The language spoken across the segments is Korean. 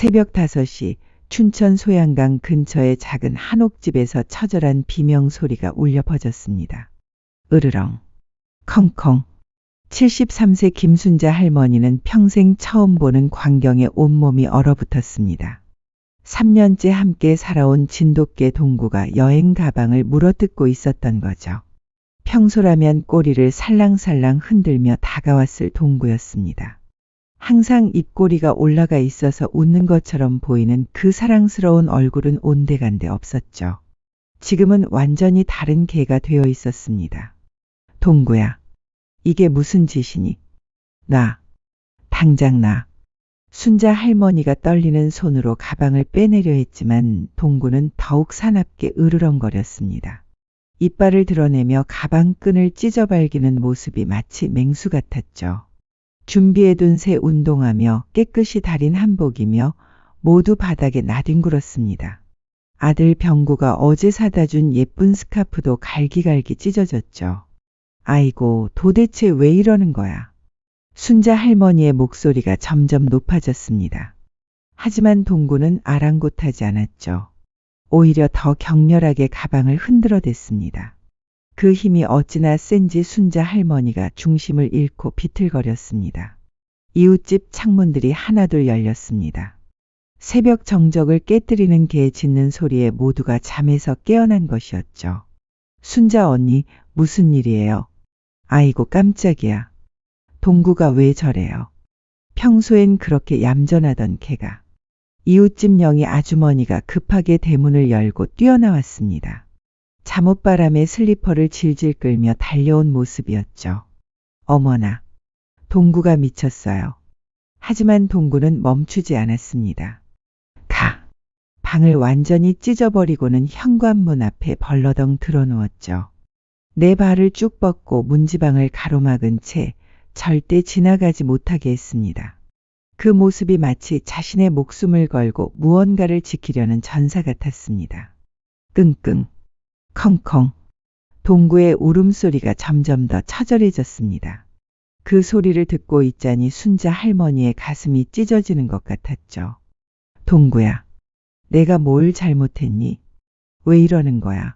새벽 5시 춘천 소양강 근처의 작은 한옥집에서 처절한 비명 소리가 울려 퍼졌습니다. 으르렁, 컹컹. 73세 김순자 할머니는 평생 처음 보는 광경에 온몸이 얼어붙었습니다. 3년째 함께 살아온 진돗개 동구가 여행 가방을 물어뜯고 있었던 거죠. 평소라면 꼬리를 살랑살랑 흔들며 다가왔을 동구였습니다. 항상 입꼬리가 올라가 있어서 웃는 것처럼 보이는 그 사랑스러운 얼굴은 온데간데 없었죠. 지금은 완전히 다른 개가 되어 있었습니다. 동구야, 이게 무슨 짓이니? 나, 당장 나. 순자 할머니가 떨리는 손으로 가방을 빼내려 했지만 동구는 더욱 사납게 으르렁거렸습니다. 이빨을 드러내며 가방 끈을 찢어발기는 모습이 마치 맹수 같았죠. 준비해둔 새 운동화며 깨끗이 다린 한복이며 모두 바닥에 나뒹굴었습니다. 아들 병구가 어제 사다 준 예쁜 스카프도 갈기갈기 찢어졌죠. 아이고, 도대체 왜 이러는 거야? 순자 할머니의 목소리가 점점 높아졌습니다. 하지만 동구는 아랑곳하지 않았죠. 오히려 더 격렬하게 가방을 흔들어댔습니다. 그 힘이 어찌나 센지 순자 할머니가 중심을 잃고 비틀거렸습니다. 이웃집 창문들이 하나둘 열렸습니다. 새벽 정적을 깨뜨리는 개 짖는 소리에 모두가 잠에서 깨어난 것이었죠. 순자 언니, 무슨 일이에요? 아이고 깜짝이야. 동구가 왜 저래요? 평소엔 그렇게 얌전하던 개가. 이웃집 영희 아주머니가 급하게 대문을 열고 뛰어나왔습니다. 잠옷바람에 슬리퍼를 질질 끌며 달려온 모습이었죠. 어머나, 동구가 미쳤어요. 하지만 동구는 멈추지 않았습니다. 가! 방을 완전히 찢어버리고는 현관문 앞에 벌러덩 드러누웠죠. 내 발을 쭉 뻗고 문지방을 가로막은 채 절대 지나가지 못하게 했습니다. 그 모습이 마치 자신의 목숨을 걸고 무언가를 지키려는 전사 같았습니다. 끙끙, 컹컹. 동구의 울음소리가 점점 더 처절해졌습니다. 그 소리를 듣고 있자니 순자 할머니의 가슴이 찢어지는 것 같았죠. 동구야, 내가 뭘 잘못했니? 왜 이러는 거야?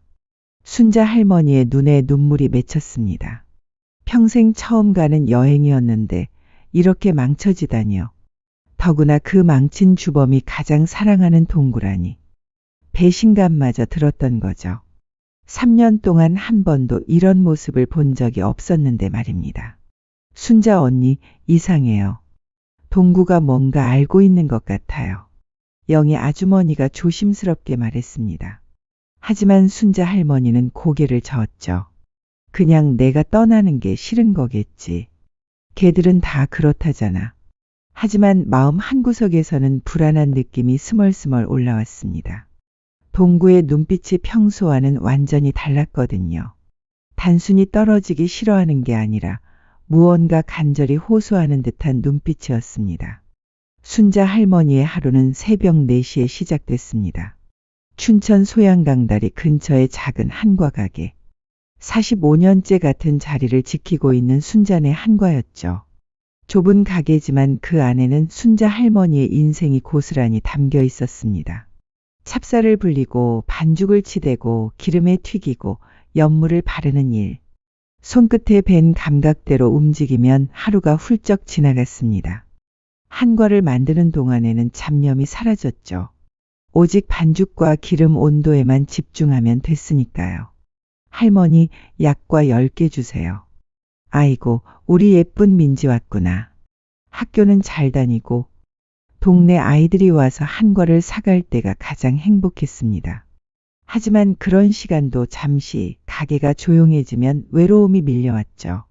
순자 할머니의 눈에 눈물이 맺혔습니다. 평생 처음 가는 여행이었는데 이렇게 망쳐지다니요. 더구나 그 망친 주범이 가장 사랑하는 동구라니. 배신감마저 들었던 거죠. 3년 동안 한 번도 이런 모습을 본 적이 없었는데 말입니다. 순자 언니, 이상해요. 동구가 뭔가 알고 있는 것 같아요. 영희 아주머니가 조심스럽게 말했습니다. 하지만 순자 할머니는 고개를 저었죠. 그냥 내가 떠나는 게 싫은 거겠지. 개들은 다 그렇다잖아. 하지만 마음 한구석에서는 불안한 느낌이 스멀스멀 올라왔습니다. 동구의 눈빛이 평소와는 완전히 달랐거든요. 단순히 떨어지기 싫어하는 게 아니라 무언가 간절히 호소하는 듯한 눈빛이었습니다. 순자 할머니의 하루는 새벽 4시에 시작됐습니다. 춘천 소양강다리 근처의 작은 한과 가게. 45년째 같은 자리를 지키고 있는 순자네 한과였죠. 좁은 가게지만 그 안에는 순자 할머니의 인생이 고스란히 담겨 있었습니다. 찹쌀을 불리고 반죽을 치대고 기름에 튀기고 연물을 바르는 일. 손끝에 밴 감각대로 움직이면 하루가 훌쩍 지나갔습니다. 한과를 만드는 동안에는 잡념이 사라졌죠. 오직 반죽과 기름 온도에만 집중하면 됐으니까요. 할머니, 약과 10개 주세요. 아이고, 우리 예쁜 민지 왔구나. 학교는 잘 다니고 동네 아이들이 와서 한과를 사갈 때가 가장 행복했습니다. 하지만 그런 시간도 잠시 가게가 조용해지면 외로움이 밀려왔죠.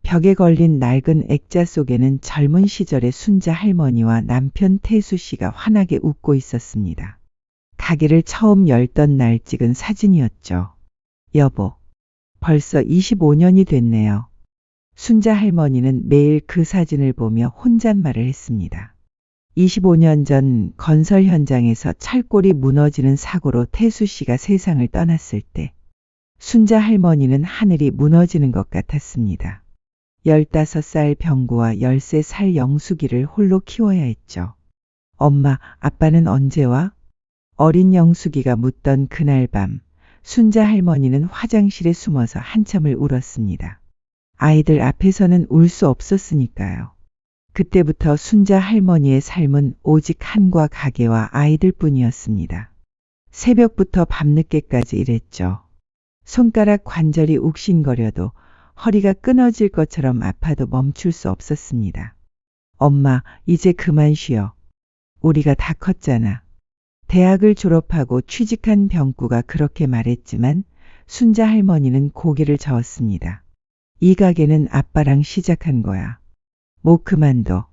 벽에 걸린 낡은 액자 속에는 젊은 시절의 순자 할머니와 남편 태수 씨가 환하게 웃고 있었습니다. 가게를 처음 열던 날 찍은 사진이었죠. 여보, 벌써 25년이 됐네요. 순자 할머니는 매일 그 사진을 보며 혼잣말을 했습니다. 25년 전 건설 현장에서 철골이 무너지는 사고로 태수 씨가 세상을 떠났을 때 순자 할머니는 하늘이 무너지는 것 같았습니다. 15살 병구와 13살 영숙이를 홀로 키워야 했죠. 엄마, 아빠는 언제 와? 어린 영숙이가 묻던 그날 밤, 순자 할머니는 화장실에 숨어서 한참을 울었습니다. 아이들 앞에서는 울 수 없었으니까요. 그때부터 순자 할머니의 삶은 오직 한과 가게와 아이들 뿐이었습니다. 새벽부터 밤늦게까지 일했죠. 손가락 관절이 욱신거려도 허리가 끊어질 것처럼 아파도 멈출 수 없었습니다. 엄마, 이제 그만 쉬어. 우리가 다 컸잖아. 대학을 졸업하고 취직한 병구가 그렇게 말했지만 순자 할머니는 고개를 저었습니다. 이 가게는 아빠랑 시작한 거야. 뭐 그만둬.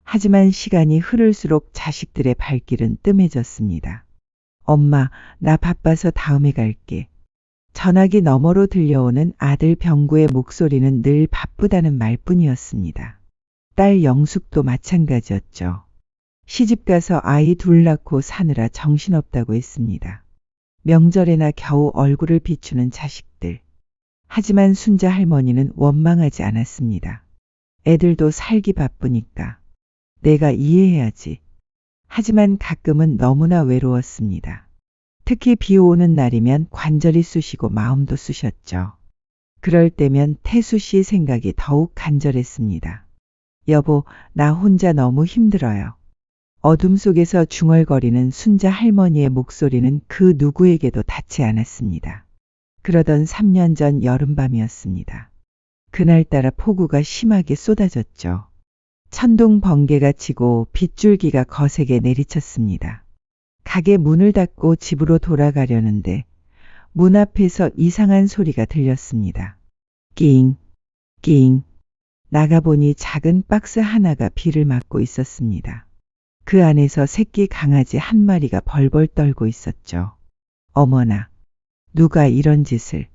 하지만 시간이 흐를수록 자식들의 발길은 뜸해졌습니다. 엄마, 나 바빠서 다음에 갈게. 전화기 너머로 들려오는 아들 병구의 목소리는 늘 바쁘다는 말뿐이었습니다. 딸 영숙도 마찬가지였죠. 시집가서 아이 둘 낳고 사느라 정신없다고 했습니다. 명절에나 겨우 얼굴을 비추는 자식들. 하지만 순자 할머니는 원망하지 않았습니다. 애들도 살기 바쁘니까. 내가 이해해야지. 하지만 가끔은 너무나 외로웠습니다. 특히 비 오는 날이면 관절이 쑤시고 마음도 쑤셨죠. 그럴 때면 태수 씨 생각이 더욱 간절했습니다. 여보, 나 혼자 너무 힘들어요. 어둠 속에서 중얼거리는 순자 할머니의 목소리는 그 누구에게도 닿지 않았습니다. 그러던 3년 전 여름밤이었습니다. 그날따라 폭우가 심하게 쏟아졌죠. 천둥 번개가 치고 빗줄기가 거세게 내리쳤습니다. 가게 문을 닫고 집으로 돌아가려는데 문 앞에서 이상한 소리가 들렸습니다. 낑, 낑. 나가보니 작은 박스 하나가 비를 맞고 있었습니다. 그 안에서 새끼 강아지 한 마리가 벌벌 떨고 있었죠. 어머나, 누가 이런 짓을.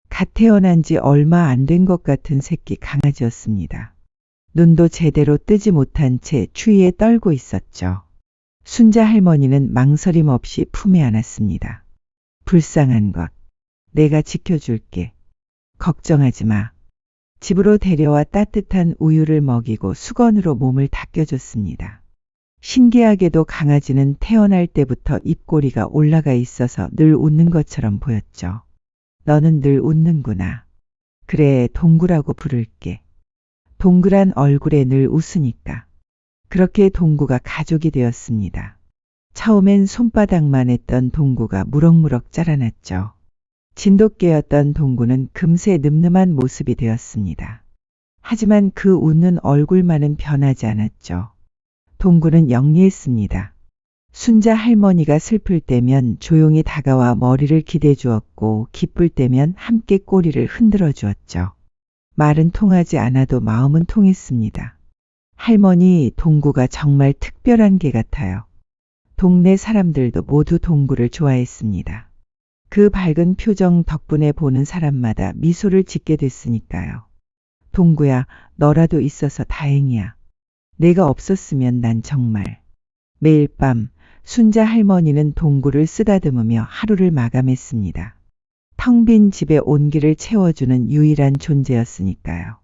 갓 태어난 지 얼마 안 된 것 같은 새끼 강아지였습니다. 눈도 제대로 뜨지 못한 채 추위에 떨고 있었죠. 순자 할머니는 망설임 없이 품에 안았습니다. 불쌍한 것. 내가 지켜줄게. 걱정하지 마. 집으로 데려와 따뜻한 우유를 먹이고 수건으로 몸을 닦여줬습니다. 신기하게도 강아지는 태어날 때부터 입꼬리가 올라가 있어서 늘 웃는 것처럼 보였죠. 너는 늘 웃는구나. 그래, 동구라고 부를게. 동그란 얼굴에 늘 웃으니까. 그렇게 동구가 가족이 되었습니다. 처음엔 손바닥만 했던 동구가 무럭무럭 자라났죠. 진돗개였던 동구는 금세 늠름한 모습이 되었습니다. 하지만 그 웃는 얼굴만은 변하지 않았죠. 동구는 영리했습니다. 순자 할머니가 슬플 때면 조용히 다가와 머리를 기대 주었고 기쁠 때면 함께 꼬리를 흔들어 주었죠. 말은 통하지 않아도 마음은 통했습니다. 할머니, 동구가 정말 특별한 개 같아요. 동네 사람들도 모두 동구를 좋아했습니다. 그 밝은 표정 덕분에 보는 사람마다 미소를 짓게 됐으니까요. 동구야, 너라도 있어서 다행이야. 내가 없었으면 난 정말. 매일 밤 순자 할머니는 동구를 쓰다듬으며 하루를 마감했습니다. 텅 빈 집에 온기를 채워주는 유일한 존재였으니까요.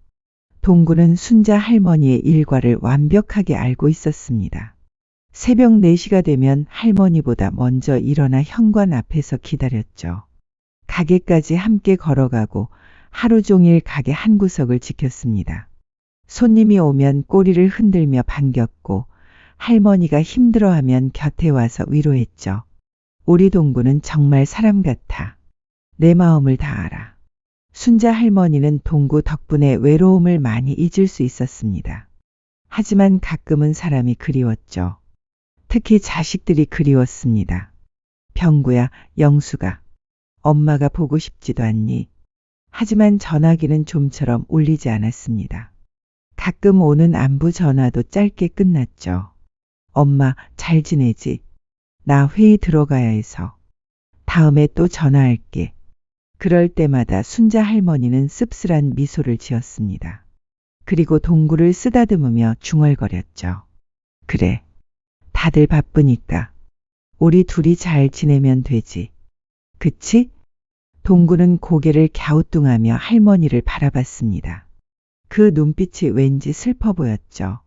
동구는 순자 할머니의 일과를 완벽하게 알고 있었습니다. 새벽 4시가 되면 할머니보다 먼저 일어나 현관 앞에서 기다렸죠. 가게까지 함께 걸어가고 하루 종일 가게 한 구석을 지켰습니다. 손님이 오면 꼬리를 흔들며 반겼고 할머니가 힘들어하면 곁에 와서 위로했죠. 우리 동구는 정말 사람 같아. 내 마음을 다 알아. 순자 할머니는 동구 덕분에 외로움을 많이 잊을 수 있었습니다. 하지만 가끔은 사람이 그리웠죠. 특히 자식들이 그리웠습니다. 병구야, 영수가. 엄마가 보고 싶지도 않니? 하지만 전화기는 좀처럼 울리지 않았습니다. 가끔 오는 안부 전화도 짧게 끝났죠. 엄마, 잘 지내지? 나 회의 들어가야 해서. 다음에 또 전화할게. 그럴 때마다 순자 할머니는 씁쓸한 미소를 지었습니다. 그리고 동구를 쓰다듬으며 중얼거렸죠. 그래. 다들 바쁘니까. 우리 둘이 잘 지내면 되지. 그치? 동구는 고개를 갸우뚱하며 할머니를 바라봤습니다. 그 눈빛이 왠지 슬퍼 보였죠.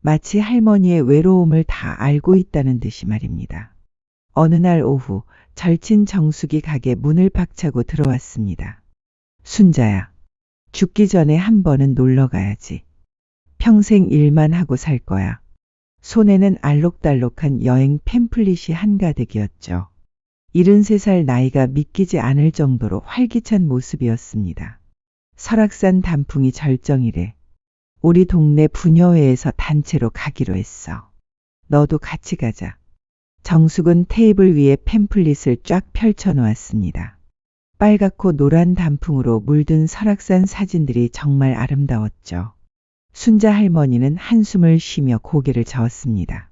마치 할머니의 외로움을 다 알고 있다는 듯이 말입니다. 어느 날 오후 절친 정숙이 가게 문을 박차고 들어왔습니다. 순자야, 죽기 전에 한 번은 놀러 가야지. 평생 일만 하고 살 거야. 손에는 알록달록한 여행 팸플릿이 한가득이었죠. 73살 나이가 믿기지 않을 정도로 활기찬 모습이었습니다. 설악산 단풍이 절정이래. 우리 동네 부녀회에서 단체로 가기로 했어. 너도 같이 가자. 정숙은 테이블 위에 팸플릿을 쫙 펼쳐 놓았습니다. 빨갛고 노란 단풍으로 물든 설악산 사진들이 정말 아름다웠죠. 순자 할머니는 한숨을 쉬며 고개를 저었습니다.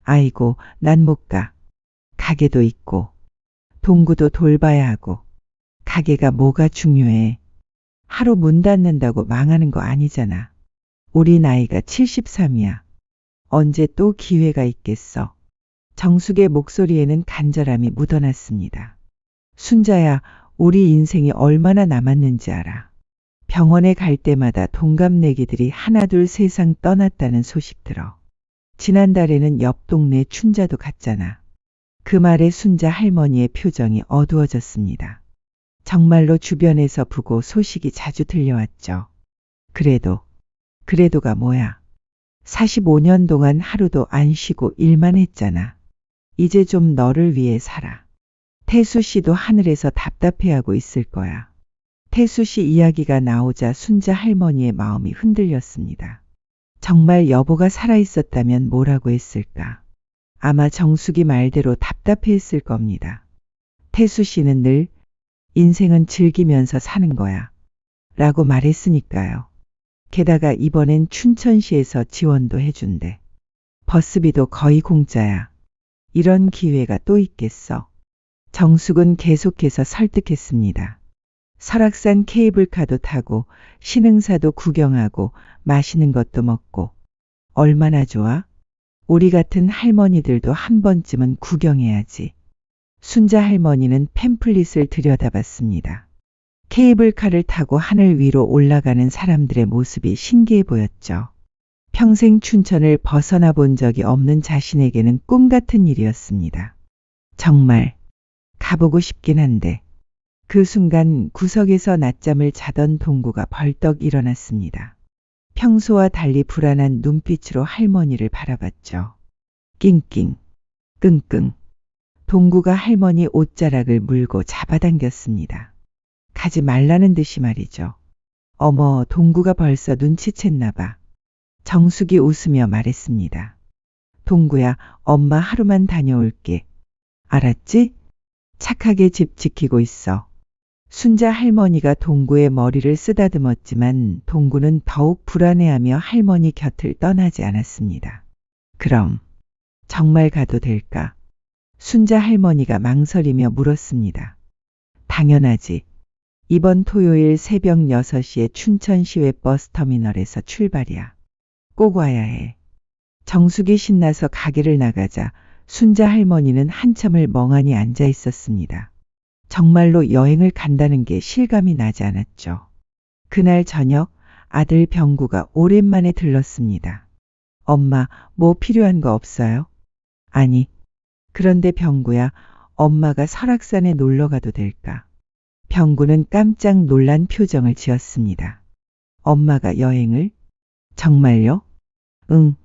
아이고, 난 못 가. 가게도 있고, 동구도 돌봐야 하고, 가게가 뭐가 중요해. 하루 문 닫는다고 망하는 거 아니잖아. 우리 나이가 73이야. 언제 또 기회가 있겠어. 정숙의 목소리에는 간절함이 묻어났습니다. 순자야, 우리 인생이 얼마나 남았는지 알아. 병원에 갈 때마다 동갑내기들이 하나둘 세상 떠났다는 소식 들어. 지난달에는 옆 동네 춘자도 갔잖아. 그 말에 순자 할머니의 표정이 어두워졌습니다. 정말로 주변에서 보고 소식이 자주 들려왔죠. 그래도가 뭐야. 45년 동안 하루도 안 쉬고 일만 했잖아. 이제 좀 너를 위해 살아. 태수 씨도 하늘에서 답답해하고 있을 거야. 태수 씨 이야기가 나오자 순자 할머니의 마음이 흔들렸습니다. 정말 여보가 살아있었다면 뭐라고 했을까? 아마 정숙이 말대로 답답해했을 겁니다. 태수 씨는 늘 인생은 즐기면서 사는 거야. 라고 말했으니까요. 게다가 이번엔 춘천시에서 지원도 해준대. 버스비도 거의 공짜야. 이런 기회가 또 있겠어. 정숙은 계속해서 설득했습니다. 설악산 케이블카도 타고 신흥사도 구경하고 맛있는 것도 먹고. 얼마나 좋아? 우리 같은 할머니들도 한 번쯤은 구경해야지. 순자 할머니는 팸플릿을 들여다봤습니다. 케이블카를 타고 하늘 위로 올라가는 사람들의 모습이 신기해 보였죠. 평생 춘천을 벗어나 본 적이 없는 자신에게는 꿈 같은 일이었습니다. 정말 가보고 싶긴 한데. 그 순간 구석에서 낮잠을 자던 동구가 벌떡 일어났습니다. 평소와 달리 불안한 눈빛으로 할머니를 바라봤죠. 낑낑, 끙끙. 동구가 할머니 옷자락을 물고 잡아당겼습니다. 가지 말라는 듯이 말이죠. 어머, 동구가 벌써 눈치챘나 봐. 정숙이 웃으며 말했습니다. 동구야, 엄마 하루만 다녀올게. 알았지? 착하게 집 지키고 있어. 순자 할머니가 동구의 머리를 쓰다듬었지만 동구는 더욱 불안해하며 할머니 곁을 떠나지 않았습니다. 그럼 정말 가도 될까? 순자 할머니가 망설이며 물었습니다. 당연하지. 이번 토요일 새벽 6시에 춘천시외 버스터미널에서 출발이야. 꼭 와야 해. 정숙이 신나서 가게를 나가자 순자 할머니는 한참을 멍하니 앉아 있었습니다. 정말로 여행을 간다는 게 실감이 나지 않았죠. 그날 저녁 아들 병구가 오랜만에 들렀습니다. 엄마, 뭐 필요한 거 없어요? 아니, 그런데 병구야, 엄마가 설악산에 놀러 가도 될까? 병구는 깜짝 놀란 표정을 지었습니다. 엄마가 여행을? 정말요? 응.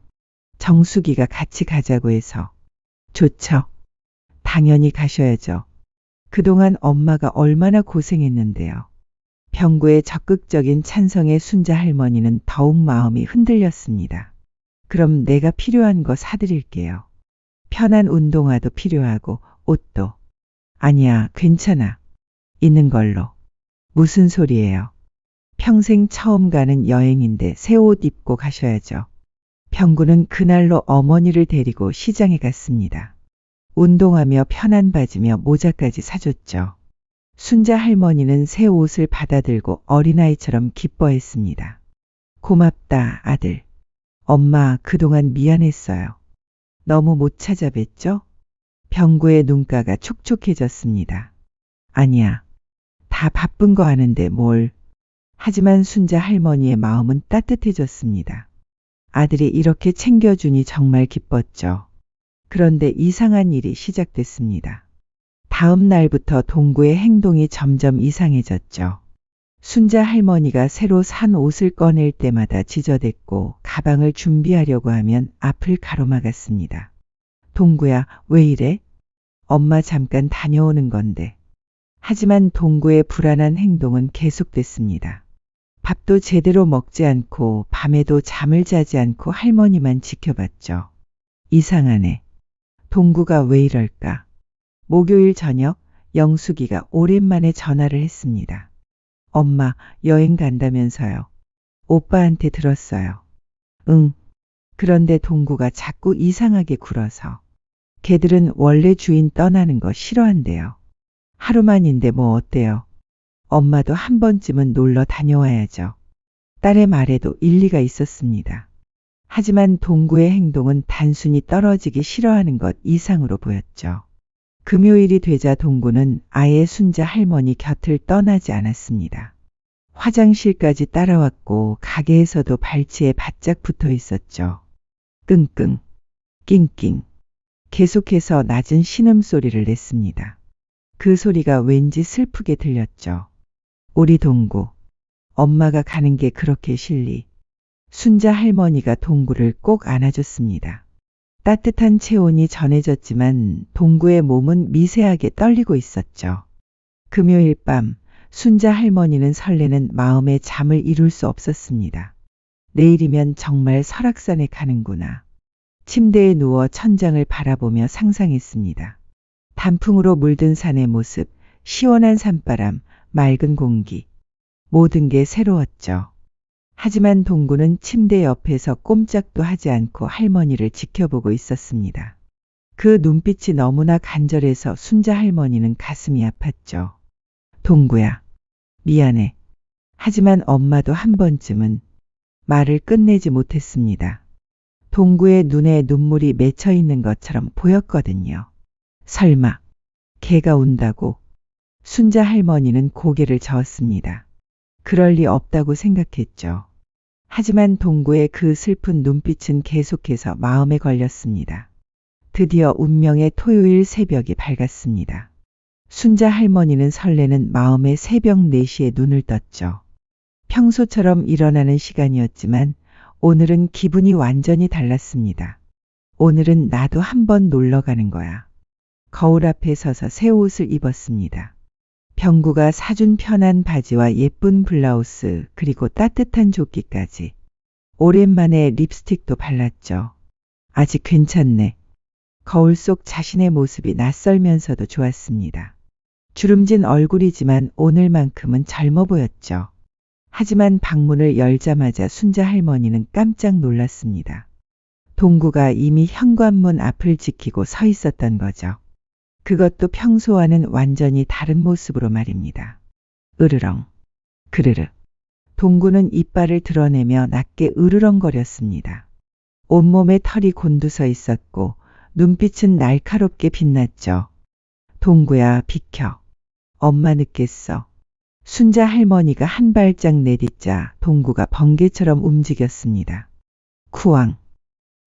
정숙이가 같이 가자고 해서. 좋죠. 당연히 가셔야죠. 그동안 엄마가 얼마나 고생했는데요. 병구의 적극적인 찬성에 순자 할머니는 더욱 마음이 흔들렸습니다. 그럼 내가 필요한 거 사드릴게요. 편한 운동화도 필요하고 옷도. 아니야, 괜찮아. 있는 걸로. 무슨 소리예요? 평생 처음 가는 여행인데 새 옷 입고 가셔야죠. 병구는 그날로 어머니를 데리고 시장에 갔습니다. 운동하며 편한 바지며 모자까지 사줬죠. 순자 할머니는 새 옷을 받아들고 어린아이처럼 기뻐했습니다. 고맙다, 아들. 엄마, 그동안 미안했어요. 너무 못 찾아뵀죠? 병구의 눈가가 촉촉해졌습니다. 아니야. 다 바쁜 거 아는데 뭘. 하지만 순자 할머니의 마음은 따뜻해졌습니다. 아들이 이렇게 챙겨주니 정말 기뻤죠. 그런데 이상한 일이 시작됐습니다. 다음 날부터 동구의 행동이 점점 이상해졌죠. 순자 할머니가 새로 산 옷을 꺼낼 때마다 지저댔고 가방을 준비하려고 하면 앞을 가로막았습니다. 동구야, 왜 이래? 엄마 잠깐 다녀오는 건데. 하지만 동구의 불안한 행동은 계속됐습니다. 밥도 제대로 먹지 않고 밤에도 잠을 자지 않고 할머니만 지켜봤죠. 이상하네. 동구가 왜 이럴까? 목요일 저녁 영숙이가 오랜만에 전화를 했습니다. 엄마, 여행 간다면서요. 오빠한테 들었어요. 응. 그런데 동구가 자꾸 이상하게 굴어서. 걔들은 원래 주인 떠나는 거 싫어한대요. 하루만인데 뭐 어때요? 엄마도 한 번쯤은 놀러 다녀와야죠. 딸의 말에도 일리가 있었습니다. 하지만 동구의 행동은 단순히 떨어지기 싫어하는 것 이상으로 보였죠. 금요일이 되자 동구는 아예 순자 할머니 곁을 떠나지 않았습니다. 화장실까지 따라왔고 가게에서도 발치에 바짝 붙어 있었죠. 끙끙, 낑낑. 계속해서 낮은 신음소리를 냈습니다. 그 소리가 왠지 슬프게 들렸죠. 우리 동구, 엄마가 가는 게 그렇게 싫리. 순자 할머니가 동구를 꼭 안아줬습니다. 따뜻한 체온이 전해졌지만 동구의 몸은 미세하게 떨리고 있었죠. 금요일 밤 순자 할머니는 설레는 마음에 잠을 이룰 수 없었습니다. 내일이면 정말 설악산에 가는구나. 침대에 누워 천장을 바라보며 상상했습니다. 단풍으로 물든 산의 모습, 시원한 산바람, 맑은 공기. 모든 게 새로웠죠. 하지만 동구는 침대 옆에서 꼼짝도 하지 않고 할머니를 지켜보고 있었습니다. 그 눈빛이 너무나 간절해서 순자 할머니는 가슴이 아팠죠. 동구야, 미안해. 하지만 엄마도 한 번쯤은 말을 끝내지 못했습니다. 동구의 눈에 눈물이 맺혀 있는 것처럼 보였거든요. 설마 걔가 운다고? 순자 할머니는 고개를 저었습니다. 그럴 리 없다고 생각했죠. 하지만 동구의 그 슬픈 눈빛은 계속해서 마음에 걸렸습니다. 드디어 운명의 토요일 새벽이 밝았습니다. 순자 할머니는 설레는 마음에 새벽 4시에 눈을 떴죠. 평소처럼 일어나는 시간이었지만 오늘은 기분이 완전히 달랐습니다. 오늘은 나도 한번 놀러 가는 거야. 거울 앞에 서서 새 옷을 입었습니다. 병구가 사준 편한 바지와 예쁜 블라우스 그리고 따뜻한 조끼까지. 오랜만에 립스틱도 발랐죠. 아직 괜찮네. 거울 속 자신의 모습이 낯설면서도 좋았습니다. 주름진 얼굴이지만 오늘만큼은 젊어 보였죠. 하지만 방문을 열자마자 순자 할머니는 깜짝 놀랐습니다. 동구가 이미 현관문 앞을 지키고 서 있었던 거죠. 그것도 평소와는 완전히 다른 모습으로 말입니다. 으르렁, 그르르. 동구는 이빨을 드러내며 낮게 으르렁거렸습니다. 온몸에 털이 곤두서 있었고 눈빛은 날카롭게 빛났죠. 동구야, 비켜. 엄마 늦겠어. 순자 할머니가 한 발짝 내딛자 동구가 번개처럼 움직였습니다. 쿠왕.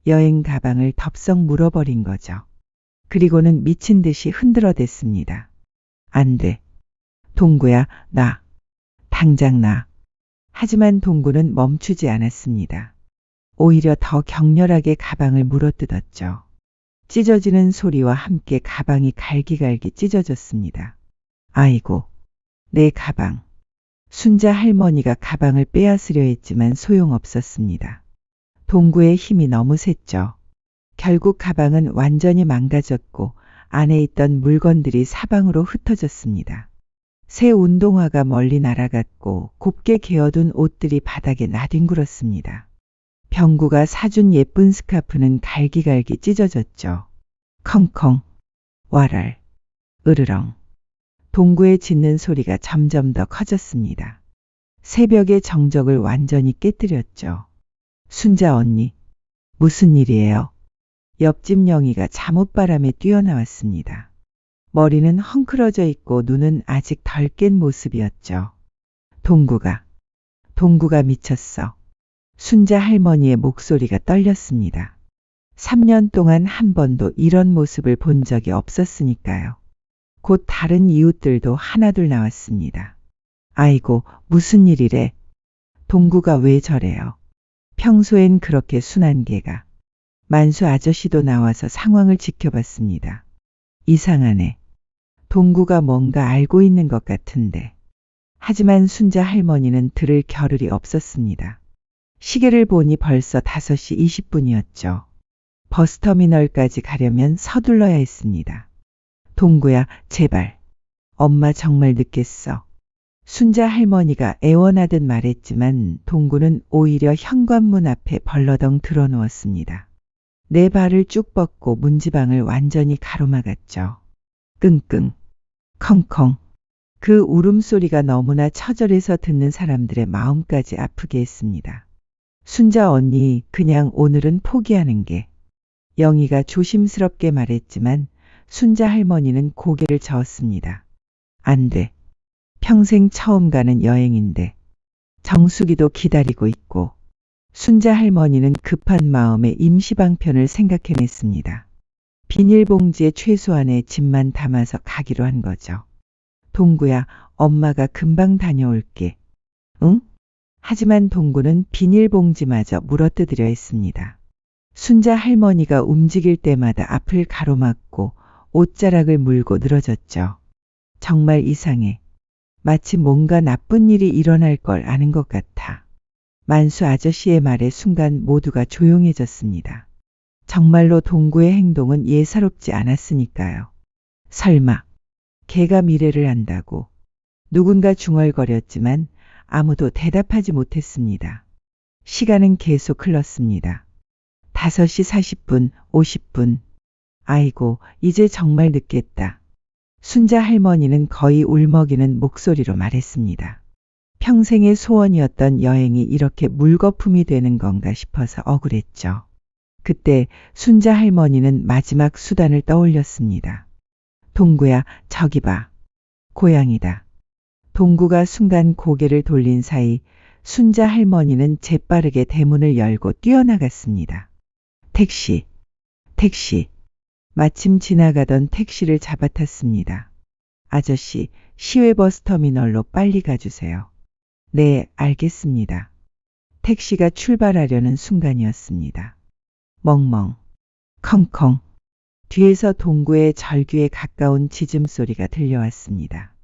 여행 가방을 덥석 물어버린 거죠. 그리고는 미친 듯이 흔들어댔습니다. 안 돼. 동구야, 나. 당장 나. 하지만 동구는 멈추지 않았습니다. 오히려 더 격렬하게 가방을 물어뜯었죠. 찢어지는 소리와 함께 가방이 갈기갈기 찢어졌습니다. 아이고, 내 가방. 순자 할머니가 가방을 빼앗으려 했지만 소용없었습니다. 동구의 힘이 너무 셌죠. 결국 가방은 완전히 망가졌고 안에 있던 물건들이 사방으로 흩어졌습니다. 새 운동화가 멀리 날아갔고 곱게 개어둔 옷들이 바닥에 나뒹굴었습니다. 병구가 사준 예쁜 스카프는 갈기갈기 찢어졌죠. 컹컹, 와랄, 으르렁. 동구의 짖는 소리가 점점 더 커졌습니다. 새벽의 정적을 완전히 깨뜨렸죠. 순자 언니, 무슨 일이에요? 옆집 영희가 잠옷바람에 뛰어나왔습니다. 머리는 헝클어져 있고 눈은 아직 덜 깬 모습이었죠. 동구가 미쳤어. 순자 할머니의 목소리가 떨렸습니다. 3년 동안 한 번도 이런 모습을 본 적이 없었으니까요. 곧 다른 이웃들도 하나둘 나왔습니다. 아이고, 무슨 일이래? 동구가 왜 저래요? 평소엔 그렇게 순한 개가. 만수 아저씨도 나와서 상황을 지켜봤습니다. 이상하네. 동구가 뭔가 알고 있는 것 같은데. 하지만 순자 할머니는 들을 겨를이 없었습니다. 시계를 보니 벌써 5시 20분이었죠. 버스터미널까지 가려면 서둘러야 했습니다. 동구야, 제발. 엄마 정말 늦겠어. 순자 할머니가 애원하듯 말했지만 동구는 오히려 현관문 앞에 벌러덩 드러누웠습니다. 네 발을 쭉 뻗고 문지방을 완전히 가로막았죠. 끙끙, 컹컹. 그 울음소리가 너무나 처절해서 듣는 사람들의 마음까지 아프게 했습니다. 순자 언니, 그냥 오늘은 포기하는 게. 영희가 조심스럽게 말했지만 순자 할머니는 고개를 저었습니다. 안 돼. 평생 처음 가는 여행인데. 정숙이도 기다리고 있고. 순자 할머니는 급한 마음에 임시방편을 생각해냈습니다. 비닐봉지에 최소한의 짐만 담아서 가기로 한 거죠. 동구야, 엄마가 금방 다녀올게. 응? 하지만 동구는 비닐봉지마저 물어뜯으려 했습니다. 순자 할머니가 움직일 때마다 앞을 가로막고 옷자락을 물고 늘어졌죠. 정말 이상해. 마치 뭔가 나쁜 일이 일어날 걸 아는 것 같아. 만수 아저씨의 말에 순간 모두가 조용해졌습니다. 정말로 동구의 행동은 예사롭지 않았으니까요. 설마 걔가 미래를 안다고. 누군가 중얼거렸지만 아무도 대답하지 못했습니다. 시간은 계속 흘렀습니다. 5시 40분, 50분. 아이고, 이제 정말 늦겠다. 순자 할머니는 거의 울먹이는 목소리로 말했습니다. 평생의 소원이었던 여행이 이렇게 물거품이 되는 건가 싶어서 억울했죠. 그때 순자 할머니는 마지막 수단을 떠올렸습니다. 동구야, 저기 봐. 고양이다. 동구가 순간 고개를 돌린 사이 순자 할머니는 재빠르게 대문을 열고 뛰어나갔습니다. 택시, 택시. 마침 지나가던 택시를 잡아탔습니다. 아저씨, 시외버스터미널로 빨리 가주세요. 네, 알겠습니다. 택시가 출발하려는 순간이었습니다. 멍멍, 컹컹. 뒤에서 동구의 절규에 가까운 짖음소리가 들려왔습니다.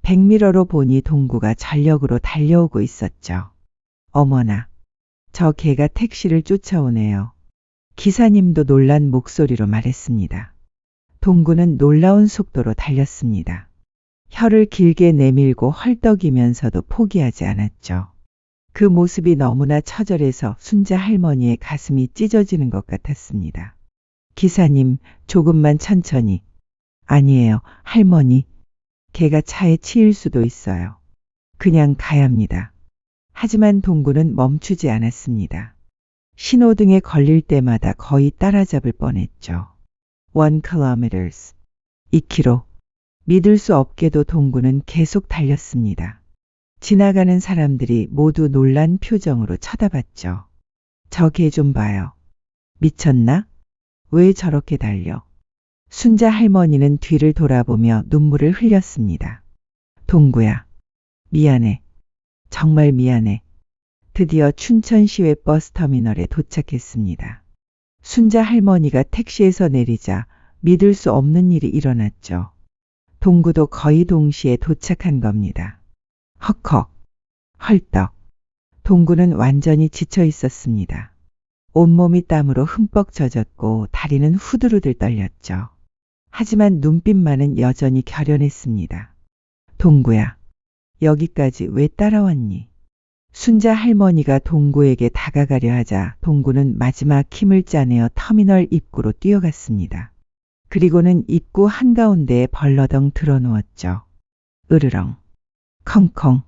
백미러로 보니 동구가 전력으로 달려오고 있었죠. 어머나, 저 개가 택시를 쫓아오네요. 기사님도 놀란 목소리로 말했습니다. 동구는 놀라운 속도로 달렸습니다. 혀를 길게 내밀고 헐떡이면서도 포기하지 않았죠. 그 모습이 너무나 처절해서 순자 할머니의 가슴이 찢어지는 것 같았습니다. 기사님, 조금만 천천히. 아니에요, 할머니. 개가 차에 치일 수도 있어요. 그냥 가야 합니다. 하지만 동구는 멈추지 않았습니다. 신호등에 걸릴 때마다 거의 따라잡을 뻔했죠. 1km, 2km. 믿을 수 없게도 동구는 계속 달렸습니다. 지나가는 사람들이 모두 놀란 표정으로 쳐다봤죠. 저 개 좀 봐요. 미쳤나? 왜 저렇게 달려? 순자 할머니는 뒤를 돌아보며 눈물을 흘렸습니다. 동구야, 미안해. 정말 미안해. 드디어 춘천시외 버스터미널에 도착했습니다. 순자 할머니가 택시에서 내리자 믿을 수 없는 일이 일어났죠. 동구도 거의 동시에 도착한 겁니다. 헉헉, 헐떡. 동구는 완전히 지쳐 있었습니다. 온몸이 땀으로 흠뻑 젖었고 다리는 후들후들 떨렸죠. 하지만 눈빛만은 여전히 결연했습니다. 동구야, 여기까지 왜 따라왔니? 순자 할머니가 동구에게 다가가려 하자 동구는 마지막 힘을 짜내어 터미널 입구로 뛰어갔습니다. 그리고는 입구 한가운데에 벌러덩 드러누웠죠. 으르렁, 컹컹.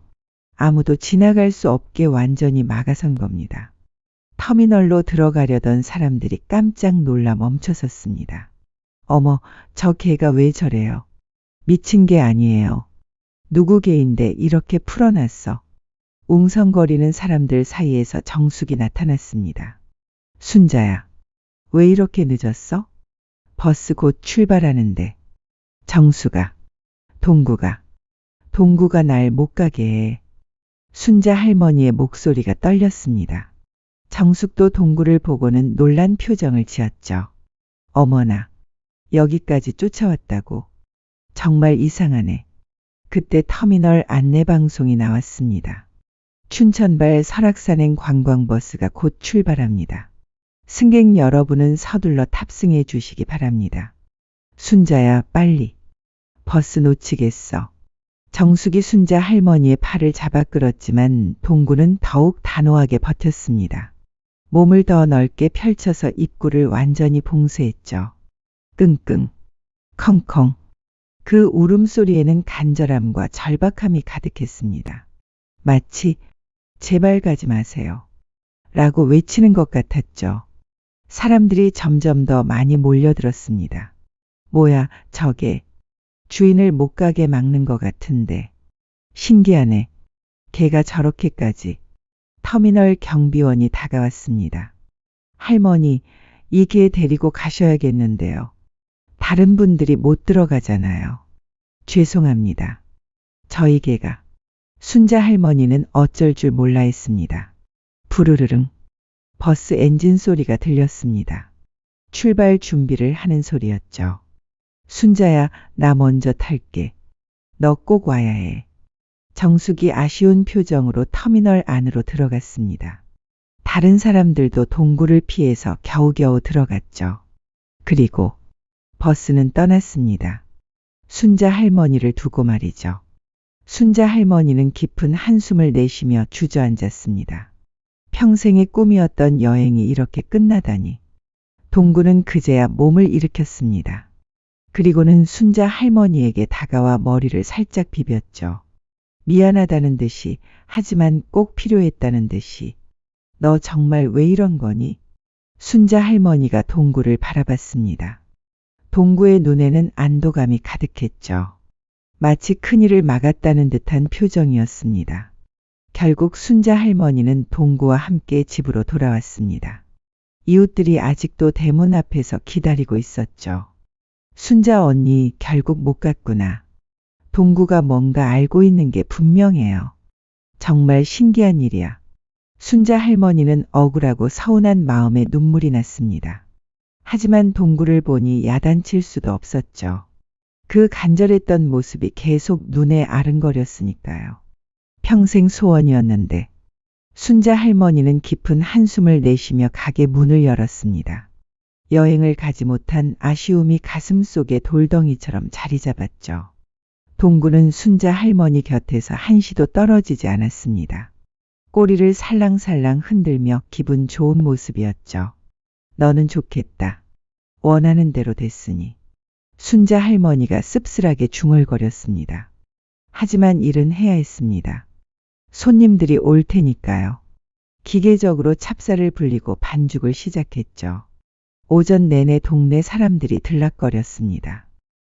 아무도 지나갈 수 없게 완전히 막아선 겁니다. 터미널로 들어가려던 사람들이 깜짝 놀라 멈춰섰습니다. 어머, 저 개가 왜 저래요? 미친 게 아니에요. 누구 개인데 이렇게 풀어놨어. 웅성거리는 사람들 사이에서 정숙이 나타났습니다. 순자야, 왜 이렇게 늦었어? 버스 곧 출발하는데. 정수가, 동구가 날 못 가게 해. 순자 할머니의 목소리가 떨렸습니다. 정숙도 동구를 보고는 놀란 표정을 지었죠. 어머나, 여기까지 쫓아왔다고. 정말 이상하네. 그때 터미널 안내방송이 나왔습니다. 춘천발 설악산행 관광버스가 곧 출발합니다. 승객 여러분은 서둘러 탑승해 주시기 바랍니다. 순자야, 빨리. 버스 놓치겠어. 정숙이 순자 할머니의 팔을 잡아 끌었지만 동구는 더욱 단호하게 버텼습니다. 몸을 더 넓게 펼쳐서 입구를 완전히 봉쇄했죠. 끙끙, 컹컹. 그 울음소리에는 간절함과 절박함이 가득했습니다. 마치 제발 가지 마세요. 라고 외치는 것 같았죠. 사람들이 점점 더 많이 몰려들었습니다. 뭐야, 저게. 주인을 못 가게 막는 것 같은데. 신기하네. 걔가 저렇게까지. 터미널 경비원이 다가왔습니다. 할머니, 이 개 데리고 가셔야겠는데요. 다른 분들이 못 들어가잖아요. 죄송합니다. 저희 개가. 순자 할머니는 어쩔 줄 몰라 했습니다. 부르르릉. 버스 엔진 소리가 들렸습니다. 출발 준비를 하는 소리였죠. 순자야, 나 먼저 탈게. 너 꼭 와야 해. 정숙이 아쉬운 표정으로 터미널 안으로 들어갔습니다. 다른 사람들도 동구를 피해서 겨우겨우 들어갔죠. 그리고 버스는 떠났습니다. 순자 할머니를 두고 말이죠. 순자 할머니는 깊은 한숨을 내쉬며 주저앉았습니다. 평생의 꿈이었던 여행이 이렇게 끝나다니. 동구는 그제야 몸을 일으켰습니다. 그리고는 순자 할머니에게 다가와 머리를 살짝 비볐죠. 미안하다는 듯이, 하지만 꼭 필요했다는 듯이. 너 정말 왜 이런 거니? 순자 할머니가 동구를 바라봤습니다. 동구의 눈에는 안도감이 가득했죠. 마치 큰일을 막았다는 듯한 표정이었습니다. 결국 순자 할머니는 동구와 함께 집으로 돌아왔습니다. 이웃들이 아직도 대문 앞에서 기다리고 있었죠. 순자 언니 결국 못 갔구나. 동구가 뭔가 알고 있는 게 분명해요. 정말 신기한 일이야. 순자 할머니는 억울하고 서운한 마음에 눈물이 났습니다. 하지만 동구를 보니 야단칠 수도 없었죠. 그 간절했던 모습이 계속 눈에 아른거렸으니까요. 평생 소원이었는데. 순자 할머니는 깊은 한숨을 내쉬며 가게 문을 열었습니다. 여행을 가지 못한 아쉬움이 가슴속에 돌덩이처럼 자리 잡았죠. 동구는 순자 할머니 곁에서 한시도 떨어지지 않았습니다. 꼬리를 살랑살랑 흔들며 기분 좋은 모습이었죠. 너는 좋겠다. 원하는 대로 됐으니. 순자 할머니가 씁쓸하게 중얼거렸습니다. 하지만 일은 해야 했습니다. 손님들이 올 테니까요. 기계적으로 찹쌀을 불리고 반죽을 시작했죠. 오전 내내 동네 사람들이 들락거렸습니다.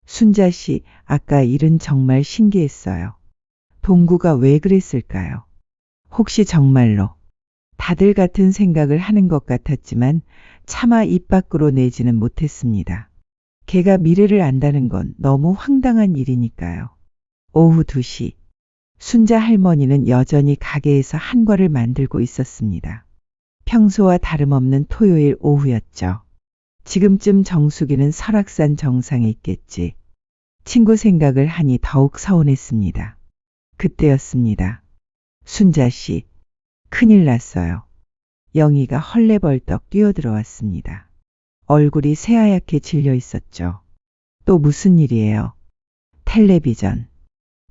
순자 씨, 아까 일은 정말 신기했어요. 동구가 왜 그랬을까요? 혹시 정말로? 다들 같은 생각을 하는 것 같았지만 차마 입 밖으로 내지는 못했습니다. 걔가 미래를 안다는 건 너무 황당한 일이니까요. 오후 2시. 순자 할머니는 여전히 가게에서 한과를 만들고 있었습니다. 평소와 다름없는 토요일 오후였죠. 지금쯤 정숙이는 설악산 정상에 있겠지. 친구 생각을 하니 더욱 서운했습니다. 그때였습니다. 순자 씨, 큰일 났어요. 영희가 헐레벌떡 뛰어들어왔습니다. 얼굴이 새하얗게 질려 있었죠. 또 무슨 일이에요? 텔레비전.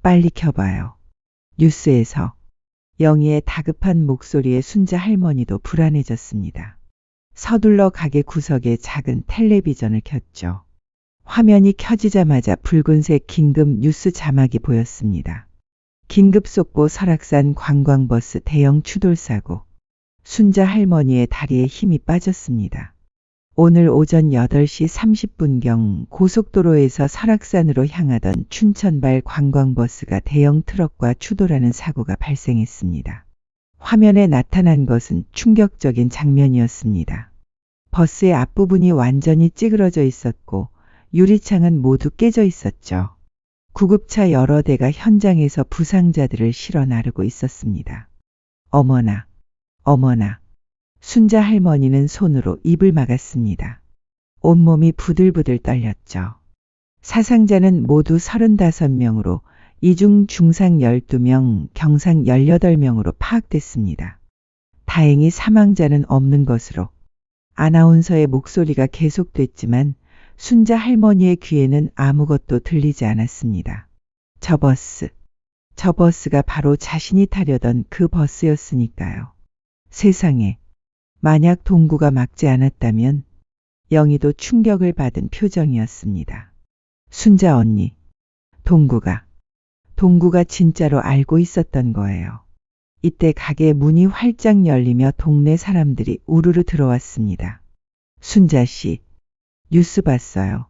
빨리 켜봐요. 뉴스에서. 영희의 다급한 목소리에 순자 할머니도 불안해졌습니다. 서둘러 가게 구석에 작은 텔레비전을 켰죠. 화면이 켜지자마자 붉은색 긴급 뉴스 자막이 보였습니다. 긴급 속보 설악산 관광버스 대형 추돌사고. 순자 할머니의 다리에 힘이 빠졌습니다. 오늘 오전 8시 30분경 고속도로에서 설악산으로 향하던 춘천발 관광버스가 대형 트럭과 추돌하는 사고가 발생했습니다. 화면에 나타난 것은 충격적인 장면이었습니다. 버스의 앞부분이 완전히 찌그러져 있었고 유리창은 모두 깨져 있었죠. 구급차 여러 대가 현장에서 부상자들을 실어 나르고 있었습니다. 어머나, 어머나. 순자 할머니는 손으로 입을 막았습니다. 온몸이 부들부들 떨렸죠. 사상자는 모두 35명으로 이 중 중상 12명, 경상 18명으로 파악됐습니다. 다행히 사망자는 없는 것으로 아나운서의 목소리가 계속됐지만 순자 할머니의 귀에는 아무것도 들리지 않았습니다. 저 버스가 바로 자신이 타려던 그 버스였으니까요. 세상에, 만약 동구가 막지 않았다면 영희도 충격을 받은 표정이었습니다. 순자 언니, 동구가 진짜로 알고 있었던 거예요. 이때 가게 문이 활짝 열리며 동네 사람들이 우르르 들어왔습니다. 순자 씨, 뉴스 봤어요.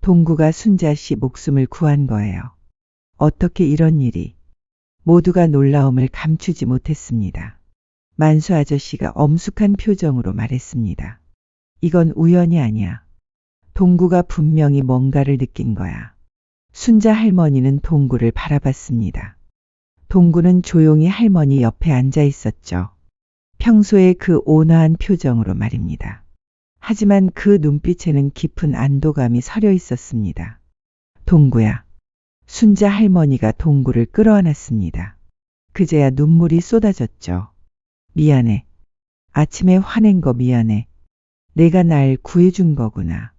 동구가 순자 씨 목숨을 구한 거예요. 어떻게 이런 일이. 모두가 놀라움을 감추지 못했습니다. 만수 아저씨가 엄숙한 표정으로 말했습니다. 이건 우연이 아니야. 동구가 분명히 뭔가를 느낀 거야. 순자 할머니는 동구를 바라봤습니다. 동구는 조용히 할머니 옆에 앉아 있었죠. 평소에 그 온화한 표정으로 말입니다. 하지만 그 눈빛에는 깊은 안도감이 서려 있었습니다. 동구야. 순자 할머니가 동구를 끌어안았습니다. 그제야 눈물이 쏟아졌죠. 미안해. 아침에 화낸 거 미안해. 내가 날 구해준 거구나.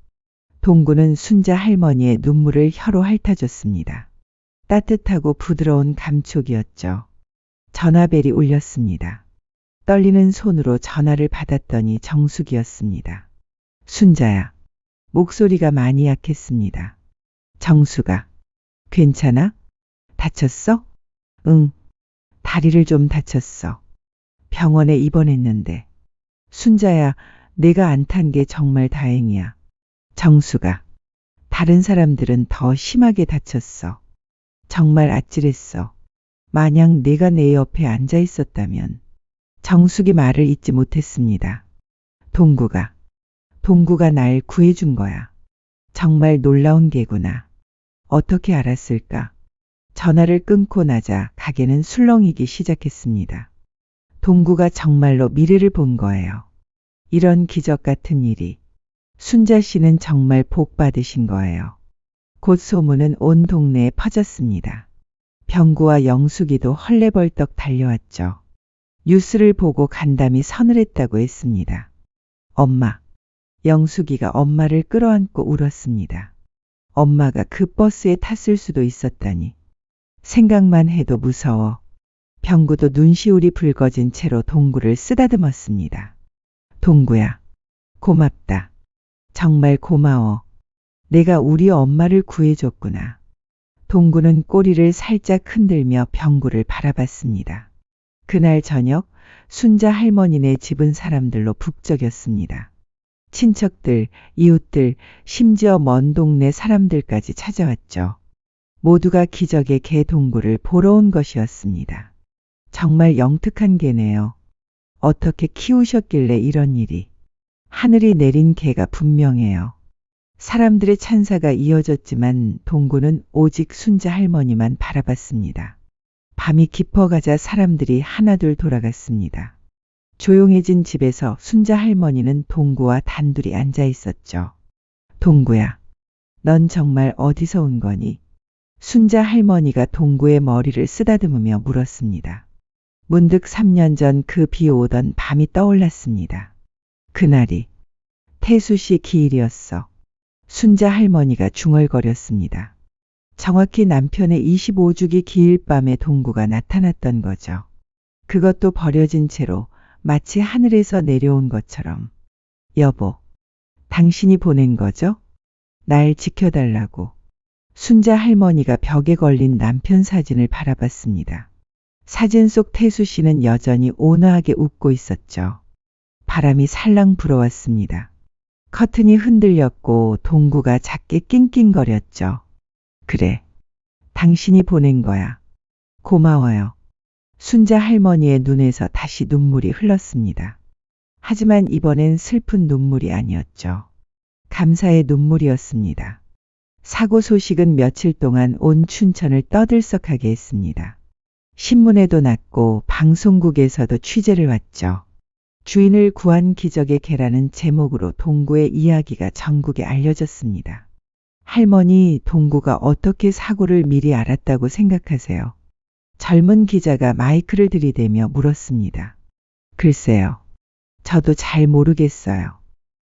동구는 순자 할머니의 눈물을 혀로 핥아줬습니다. 따뜻하고 부드러운 감촉이었죠. 전화벨이 울렸습니다. 떨리는 손으로 전화를 받았더니 정숙이었습니다. 순자야. 목소리가 많이 약했습니다. 정수가. 괜찮아? 다쳤어? 응. 다리를 좀 다쳤어. 병원에 입원했는데. 순자야, 내가 안 탄 게 정말 다행이야. 정수가. 다른 사람들은 더 심하게 다쳤어. 정말 아찔했어. 만약 내가 내 옆에 앉아 있었다면. 정숙이 말을 잇지 못했습니다. 동구가 날 구해준 거야. 정말 놀라운 게구나. 어떻게 알았을까? 전화를 끊고 나자 가게는 술렁이기 시작했습니다. 동구가 정말로 미래를 본 거예요. 이런 기적 같은 일이. 순자 씨는 정말 복 받으신 거예요. 곧 소문은 온 동네에 퍼졌습니다. 병구와 영숙이도 헐레벌떡 달려왔죠. 뉴스를 보고 간담이 서늘했다고 했습니다. 엄마. 영숙이가 엄마를 끌어안고 울었습니다. 엄마가 그 버스에 탔을 수도 있었다니. 생각만 해도 무서워. 병구도 눈시울이 붉어진 채로 동구를 쓰다듬었습니다. 동구야. 고맙다. 정말 고마워. 내가 우리 엄마를 구해줬구나. 동구는 꼬리를 살짝 흔들며 병구를 바라봤습니다. 그날 저녁 순자 할머니네 집은 사람들로 북적였습니다. 친척들, 이웃들, 심지어 먼 동네 사람들까지 찾아왔죠. 모두가 기적의 개 동구를 보러 온 것이었습니다. 정말 영특한 개네요. 어떻게 키우셨길래 이런 일이. 하늘이 내린 개가 분명해요. 사람들의 찬사가 이어졌지만 동구는 오직 순자 할머니만 바라봤습니다. 밤이 깊어가자 사람들이 하나둘 돌아갔습니다. 조용해진 집에서 순자 할머니는 동구와 단둘이 앉아 있었죠. 동구야, 넌 정말 어디서 온 거니? 순자 할머니가 동구의 머리를 쓰다듬으며 물었습니다. 문득 3년 전 그 비 오던 밤이 떠올랐습니다. 그날이 태수 씨 기일이었어. 순자 할머니가 중얼거렸습니다. 정확히 남편의 25주기 기일 밤에 동구가 나타났던 거죠. 그것도 버려진 채로 마치 하늘에서 내려온 것처럼. 여보, 당신이 보낸 거죠? 날 지켜달라고. 순자 할머니가 벽에 걸린 남편 사진을 바라봤습니다. 사진 속 태수 씨는 여전히 온화하게 웃고 있었죠. 바람이 살랑 불어왔습니다. 커튼이 흔들렸고 동구가 작게 낑낑거렸죠. 그래, 당신이 보낸 거야. 고마워요. 순자 할머니의 눈에서 다시 눈물이 흘렀습니다. 하지만 이번엔 슬픈 눈물이 아니었죠. 감사의 눈물이었습니다. 사고 소식은 며칠 동안 온 춘천을 떠들썩하게 했습니다. 신문에도 났고 방송국에서도 취재를 왔죠. 주인을 구한 기적의 개라는 제목으로 동구의 이야기가 전국에 알려졌습니다. 할머니, 동구가 어떻게 사고를 미리 알았다고 생각하세요? 젊은 기자가 마이크를 들이대며 물었습니다. 글쎄요. 저도 잘 모르겠어요.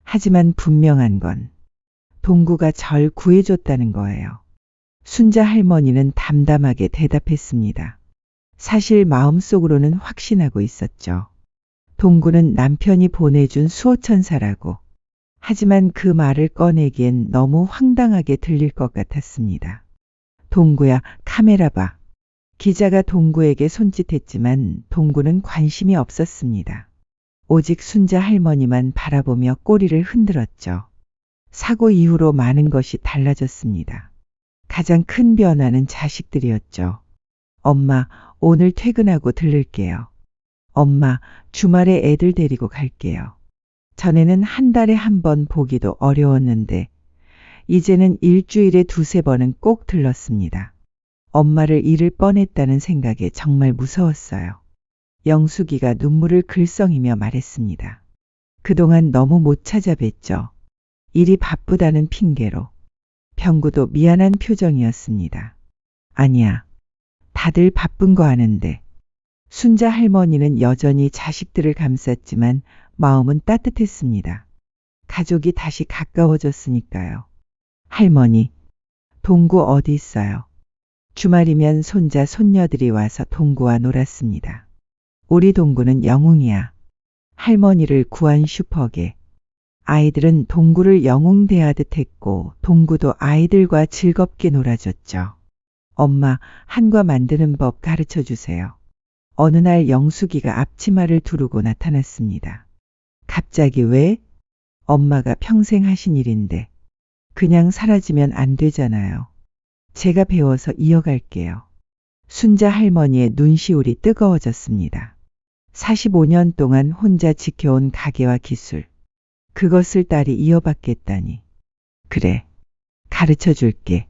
하지만 분명한 건 동구가 절 구해줬다는 거예요. 순자 할머니는 담담하게 대답했습니다. 사실 마음속으로는 확신하고 있었죠. 동구는 남편이 보내준 수호천사라고. 하지만 그 말을 꺼내기엔 너무 황당하게 들릴 것 같았습니다. 동구야, 카메라 봐. 기자가 동구에게 손짓했지만 동구는 관심이 없었습니다. 오직 순자 할머니만 바라보며 꼬리를 흔들었죠. 사고 이후로 많은 것이 달라졌습니다. 가장 큰 변화는 자식들이었죠. 엄마, 오늘 퇴근하고 들를게요. 엄마, 주말에 애들 데리고 갈게요. 전에는 한 달에 한 번 보기도 어려웠는데 이제는 일주일에 두세 번은 꼭 들렀습니다. 엄마를 잃을 뻔했다는 생각에 정말 무서웠어요. 영숙이가 눈물을 글썽이며 말했습니다. 그동안 너무 못 찾아뵀죠. 일이 바쁘다는 핑계로. 병구도 미안한 표정이었습니다. 아니야. 다들 바쁜 거 아는데. 순자 할머니는 여전히 자식들을 감쌌지만 마음은 따뜻했습니다. 가족이 다시 가까워졌으니까요. 할머니, 동구 어디 있어요? 주말이면 손자, 손녀들이 와서 동구와 놀았습니다. 우리 동구는 영웅이야. 할머니를 구한 슈퍼개. 아이들은 동구를 영웅 대하듯 했고 동구도 아이들과 즐겁게 놀아줬죠. 엄마, 한과 만드는 법 가르쳐 주세요. 어느 날 영숙이가 앞치마를 두르고 나타났습니다. 갑자기 왜? 엄마가 평생 하신 일인데. 그냥 사라지면 안 되잖아요. 제가 배워서 이어갈게요. 순자 할머니의 눈시울이 뜨거워졌습니다. 45년 동안 혼자 지켜온 가게와 기술. 그것을 딸이 이어받겠다니. 그래, 가르쳐 줄게.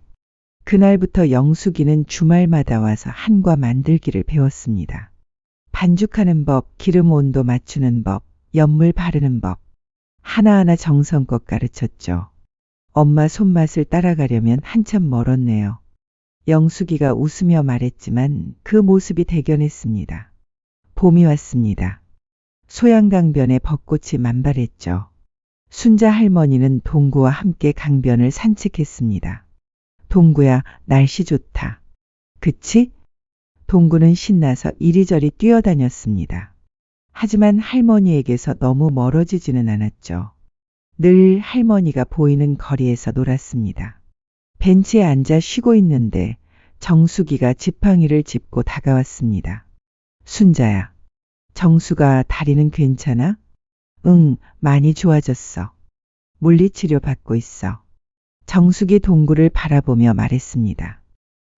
그날부터 영숙이는 주말마다 와서 한과 만들기를 배웠습니다. 반죽하는 법, 기름 온도 맞추는 법, 연물 바르는 법. 하나하나 정성껏 가르쳤죠. 엄마 손맛을 따라가려면 한참 멀었네요. 영숙이가 웃으며 말했지만 그 모습이 대견했습니다. 봄이 왔습니다. 소양강변에 벚꽃이 만발했죠. 순자 할머니는 동구와 함께 강변을 산책했습니다. 동구야, 날씨 좋다. 그치? 동구는 신나서 이리저리 뛰어다녔습니다. 하지만 할머니에게서 너무 멀어지지는 않았죠. 늘 할머니가 보이는 거리에서 놀았습니다. 벤치에 앉아 쉬고 있는데 정숙이가 지팡이를 짚고 다가왔습니다. 순자야, 정수가 다리는 괜찮아? 응, 많이 좋아졌어. 물리치료 받고 있어. 정숙이 동구를 바라보며 말했습니다.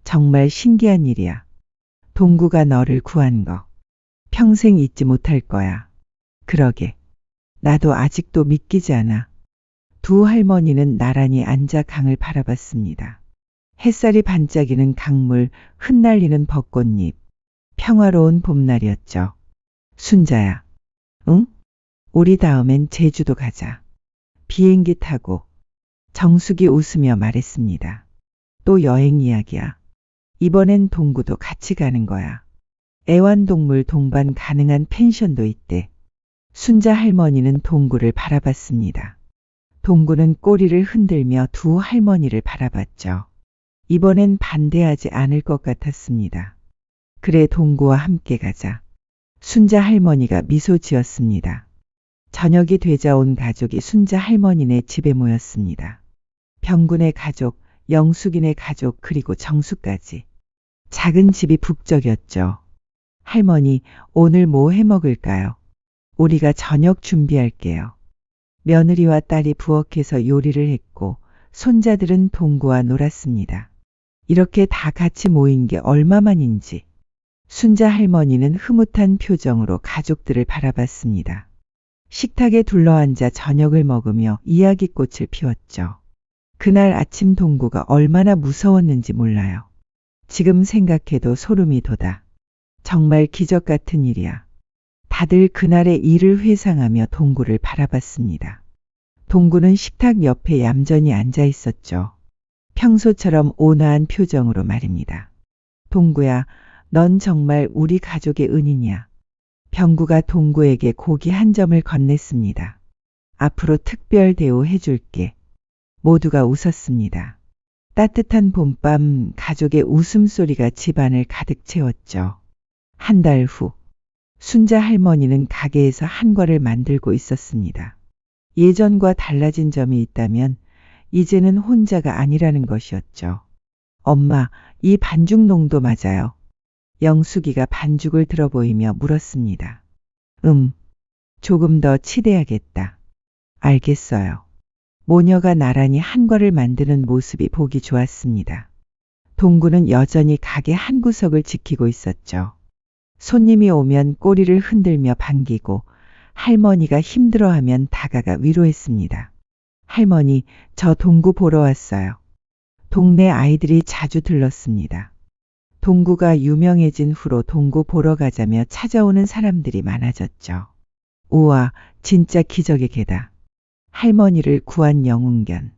정말 신기한 일이야. 동구가 너를 구한 거. 평생 잊지 못할 거야. 그러게. 나도 아직도 믿기지 않아. 두 할머니는 나란히 앉아 강을 바라봤습니다. 햇살이 반짝이는 강물, 흩날리는 벚꽃잎. 평화로운 봄날이었죠. 순자야. 응? 우리 다음엔 제주도 가자. 비행기 타고. 정숙이 웃으며 말했습니다. 또 여행 이야기야. 이번엔 동구도 같이 가는 거야. 애완동물 동반 가능한 펜션도 있대. 순자 할머니는 동구를 바라봤습니다. 동구는 꼬리를 흔들며 두 할머니를 바라봤죠. 이번엔 반대하지 않을 것 같았습니다. 그래, 동구와 함께 가자. 순자 할머니가 미소 지었습니다. 저녁이 되자 온 가족이 순자 할머니네 집에 모였습니다. 병군의 가족, 영숙이네 가족, 그리고 정수까지. 작은 집이 북적였죠. 할머니, 오늘 뭐 해 먹을까요? 우리가 저녁 준비할게요. 며느리와 딸이 부엌에서 요리를 했고 손자들은 동구와 놀았습니다. 이렇게 다 같이 모인 게 얼마만인지. 순자 할머니는 흐뭇한 표정으로 가족들을 바라봤습니다. 식탁에 둘러앉아 저녁을 먹으며 이야기꽃을 피웠죠. 그날 아침 동구가 얼마나 무서웠는지 몰라요. 지금 생각해도 소름이 돋아. 정말 기적 같은 일이야. 다들 그날의 일을 회상하며 동구를 바라봤습니다. 동구는 식탁 옆에 얌전히 앉아 있었죠. 평소처럼 온화한 표정으로 말입니다. 동구야, 넌 정말 우리 가족의 은인이야. 병구가 동구에게 고기 한 점을 건넸습니다. 앞으로 특별 대우해줄게. 모두가 웃었습니다. 따뜻한 봄밤 가족의 웃음소리가 집안을 가득 채웠죠. 한 달 후, 순자 할머니는 가게에서 한과를 만들고 있었습니다. 예전과 달라진 점이 있다면 이제는 혼자가 아니라는 것이었죠. 엄마, 이 반죽 농도 맞아요. 영숙이가 반죽을 들어 보이며 물었습니다. 조금 더 치대야겠다. 알겠어요. 모녀가 나란히 한과를 만드는 모습이 보기 좋았습니다. 동구는 여전히 가게 한 구석을 지키고 있었죠. 손님이 오면 꼬리를 흔들며 반기고 할머니가 힘들어하면 다가가 위로했습니다. 할머니, 저 동구 보러 왔어요. 동네 아이들이 자주 들렀습니다. 동구가 유명해진 후로 동구 보러 가자며 찾아오는 사람들이 많아졌죠. 우와, 진짜 기적의 개다. 할머니를 구한 영웅견.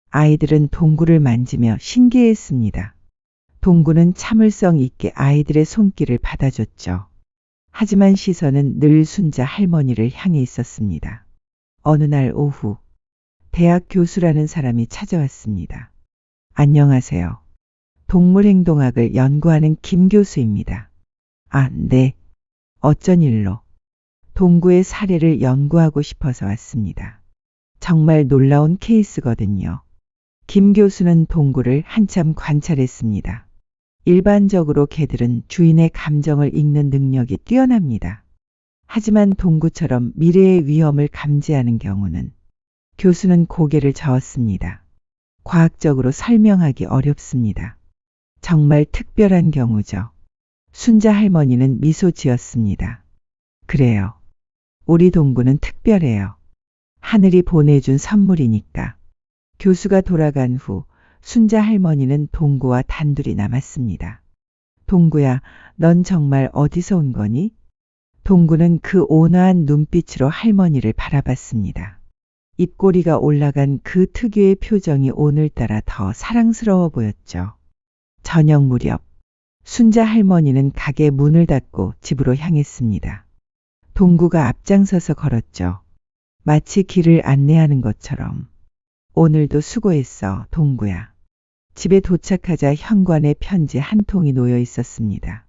아이들은 동구를 만지며 신기해했습니다. 동구는 참을성 있게 아이들의 손길을 받아줬죠. 하지만 시선은 늘 순자 할머니를 향해 있었습니다. 어느 날 오후, 대학 교수라는 사람이 찾아왔습니다. 안녕하세요. 동물행동학을 연구하는 김 교수입니다. 아, 네. 어쩐 일로? 동구의 사례를 연구하고 싶어서 왔습니다. 정말 놀라운 케이스거든요. 김 교수는 동구를 한참 관찰했습니다. 일반적으로 개들은 주인의 감정을 읽는 능력이 뛰어납니다. 하지만 동구처럼 미래의 위험을 감지하는 경우는 교수는 고개를 저었습니다. 과학적으로 설명하기 어렵습니다. 정말 특별한 경우죠. 순자 할머니는 미소 지었습니다. 그래요. 우리 동구는 특별해요. 하늘이 보내준 선물이니까. 교수가 돌아간 후 순자 할머니는 동구와 단둘이 남았습니다. 동구야, 넌 정말 어디서 온 거니? 동구는 그 온화한 눈빛으로 할머니를 바라봤습니다. 입꼬리가 올라간 그 특유의 표정이 오늘따라 더 사랑스러워 보였죠. 저녁 무렵, 순자 할머니는 가게 문을 닫고 집으로 향했습니다. 동구가 앞장서서 걸었죠. 마치 길을 안내하는 것처럼. 오늘도 수고했어, 동구야. 집에 도착하자 현관에 편지 한 통이 놓여 있었습니다.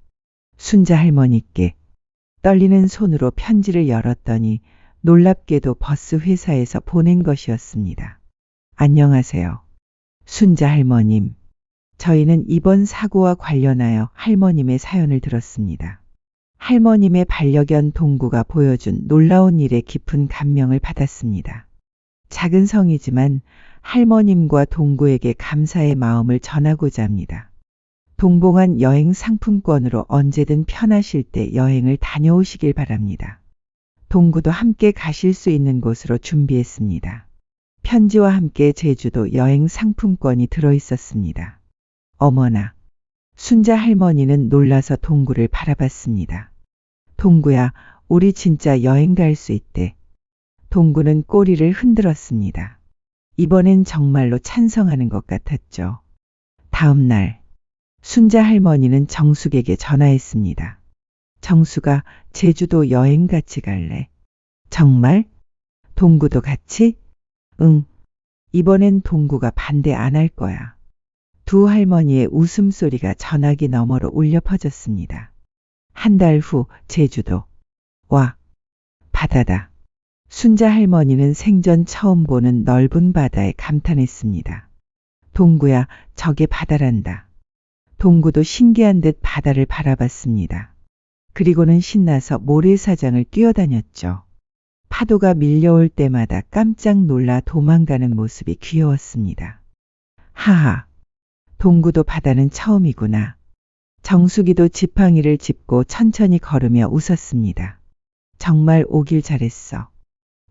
순자 할머니께. 떨리는 손으로 편지를 열었더니 놀랍게도 버스 회사에서 보낸 것이었습니다. 안녕하세요. 순자 할머님. 저희는 이번 사고와 관련하여 할머님의 사연을 들었습니다. 할머님의 반려견 동구가 보여준 놀라운 일에 깊은 감명을 받았습니다. 작은 성이지만 할머님과 동구에게 감사의 마음을 전하고자 합니다. 동봉한 여행 상품권으로 언제든 편하실 때 여행을 다녀오시길 바랍니다. 동구도 함께 가실 수 있는 곳으로 준비했습니다. 편지와 함께 제주도 여행 상품권이 들어 있었습니다. 어머나. 순자 할머니는 놀라서 동구를 바라봤습니다. 동구야, 우리 진짜 여행 갈 수 있대. 동구는 꼬리를 흔들었습니다. 이번엔 정말로 찬성하는 것 같았죠. 다음 날, 순자 할머니는 정숙에게 전화했습니다. 정숙아, 제주도 여행 같이 갈래? 정말? 동구도 같이? 응. 이번엔 동구가 반대 안 할 거야. 두 할머니의 웃음소리가 전화기 너머로 울려 퍼졌습니다. 한 달 후 제주도. 와, 바다다. 순자 할머니는 생전 처음 보는 넓은 바다에 감탄했습니다. 동구야, 저게 바다란다. 동구도 신기한 듯 바다를 바라봤습니다. 그리고는 신나서 모래사장을 뛰어다녔죠. 파도가 밀려올 때마다 깜짝 놀라 도망가는 모습이 귀여웠습니다. 하하, 동구도 바다는 처음이구나. 정숙이도 지팡이를 짚고 천천히 걸으며 웃었습니다. 정말 오길 잘했어.